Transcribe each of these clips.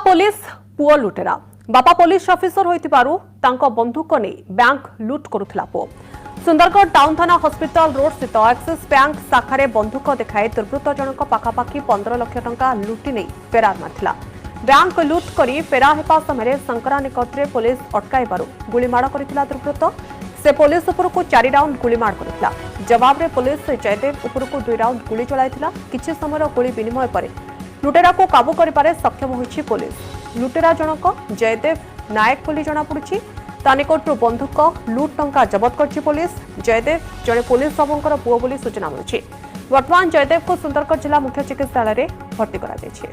Police पुओ लुटेरा बापा पुलिस ऑफिसर होइतिबारु तांको बंदूक नै बैंक लूट करुथिला पुओ। सुंदरगढ़ टाउन थाना हॉस्पिटल रोड स्थित एक्सिस बैंक शाखारे बंदूक देखाई दुर्वृत्त जनक पाखापाखि 15 लाख टंका लुटि नै फेरार मारथिला। बैंक लूट करी फेरार हेबा समय शंकरा निकटरे पुलिस अटकाइबारु गुलीमाड़ करथिला दुर्वृत्त। से पुलिस उपरकू 4 राउंड गुलीमाड़ करथिला। जवाब रे पुलिस जयदेव उपरकू 2 राउंड गुली चलाइथिला। किछि समयर गुली विनिमय परे लुटेरा को काबू करिपारे सक्षम होइछि पुलिस। लुटेरा जनक जयदेव नायक बोली जणा पड़ुछि। तानिकोटरू बंधुक लूट टंका जबत करछि पुलिस। जयदेव जणे पुलिस सबंकर पुओ बोली सूचना मिलुछि। वर्तमान जयदेव को सुंदरगढ़ जिला मुख्य चिकित्सालय रे भर्ती करा दैछि।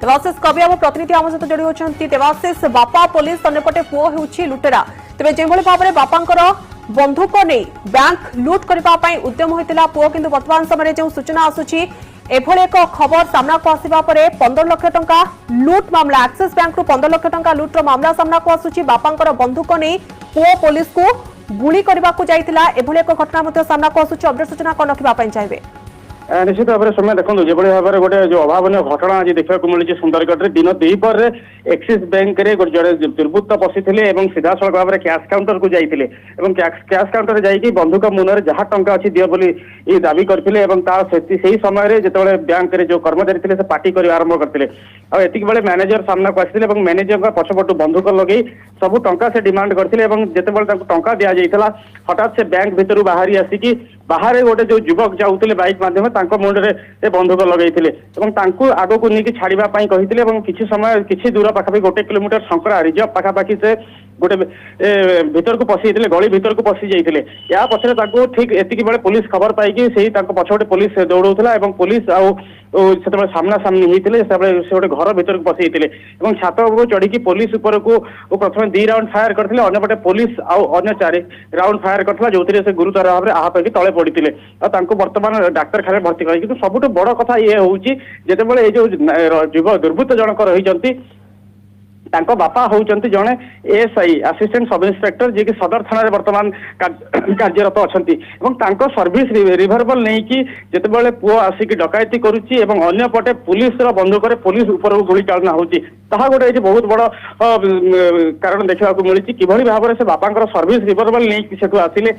देवाशिष कवि आम प्रतिनिधि आम सहित जोड़ी होती। देवाशिष बापा पुलिस अंपटे पुओ होउछि लुटेरा तेज जो भाव में बापांकर बंधुक नहीं बैंक लूट करने उद्यम होता पुओ किंतु वर्तमान समय जो सूचना आसूची एभली एक खबर सामना को आसिबा परे 15 लाख टंका लूट मामला एक्सिस बैंक रु 15 लाख टंका लूटर मामला सामना को आसूची। बापांकर बंधुक नहीं पुओ पुलिस को गुली करने को जाइतिला एभली एक घटना मध्य सामना को आसूची। अपडेट सूचना कौन रखा चाहिए? निश्चित भाव में समय देखो जो भाव में गोटे जो अभावन घटना आज देखा मिली सुंदरगढ़ दिन द्विपर एक्सिस बैंक रे जड़े दुर्वृत्त पशिथे सीधा सड़क भाव में कैश काउंटर को जाइए कैश काउंटर जाइए बंधुक मुन जहाँ टंका अच्छी दियो बोली दाबी करते समय जो बैंक रे जो कर्मचारी थे से पार्टी कर आरंभ करते एतिक बेले मैनेजर सामना को आसी मैनेजर पछपटू बंधुक लगे सब टंका से डिमांड करते जिते टंका दि जाइए हठात से बैंक भितर बाहरी आसिकी बाहर गोटे जो युवक जाऊे बाइक मध्यम मुंडे बंधुक लगे आग को नहीं छाड़ापी कहते किसी समय किसी दूर पाखापाखि 1 किलोमीटर शंकरा रिजर्व पाखापाखि से गोटे भीतर को पशि गली भीतर को पशि जाते या पछरे ठीक एतिक बेले पुलिस खबर पाई पछपटे पुलिस दौड़ाला पुलिस आते सामना सामनी होते से गोटे घर भीतर को पशि जाते छात को चढ़ी पुलिस उपर को प्रथम 2 राउंड फायर करते अंपटे पुलिस अन्य 4 राउंड फायर करता जो से गुरुतर भाव में आहत होकर तले पड़ते बर्तमान डाक्तखाना भर्ती कर कि सबुठ बड़ कथा ये हूँ जिते जो दुर्वृत्त जनक रही बापा होउचंती जने एएसआई असिस्टेंट सब इन्स्पेक्टर जी की सदर थाना बर्तमान कार्यरत अच्छा सर्विस रिभर्बल नहीं कि जिते पुओ आसिक डकायती करुच्ची अन्य पटे पुलिस बंधुक पुलिस ऊपर गुली चालना होती गोटे बहुत बड़ कारण देखा मिली कि भाव में से बापा सर्विस रिभर्बल नहीं से आसिले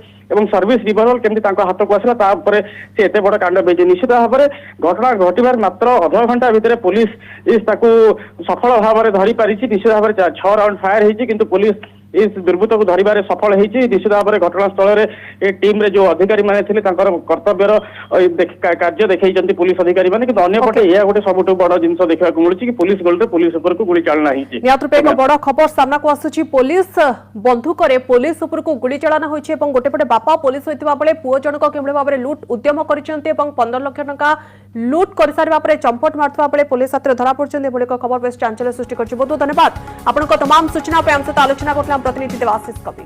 सर्विस रिभर्बल केमती हाथ को आसला से एत बड़ कांड बेची निश्चित भाव में घटना घटवार मात्र अध घंटा भितर पुलिस सफल भाव में धरी पारी निश्चित भाव में 6 राउंड फायर होती किंतु पुलिस इस दुर्वृत्त को धरवे सफल होती। निश्चित भाव में घटनास्थल में टीम रे जो अधिकारी माने थे कर्तव्यर कार्य देखते पुलिस अधिकारी माने कि अन्यपटे यह गोटे सबुठ बड़ जिनस देखा मिलूँ कि पुलिस गलते पुलिस उपर को गुली चालना एक बड़ खबर सामना को आसुची पुलिस बंधुक पुलिस उपर को गुली चालना होती गोटेपटे बापा पुलिस होता बेले पुओ जनक किभली भाव में लूट उद्यम कर 15 लाख टंका लूट कर सारा चंपट मार्था बेले पुलिस हाथ में धरा पड़े खबर बेस चांचल्य सृष्टि कर बहुत बहुत धन्यवाद। आपको तमाम सूचना आम सहित आलोचना कर प्रतिनिधि देवाशिष कवि।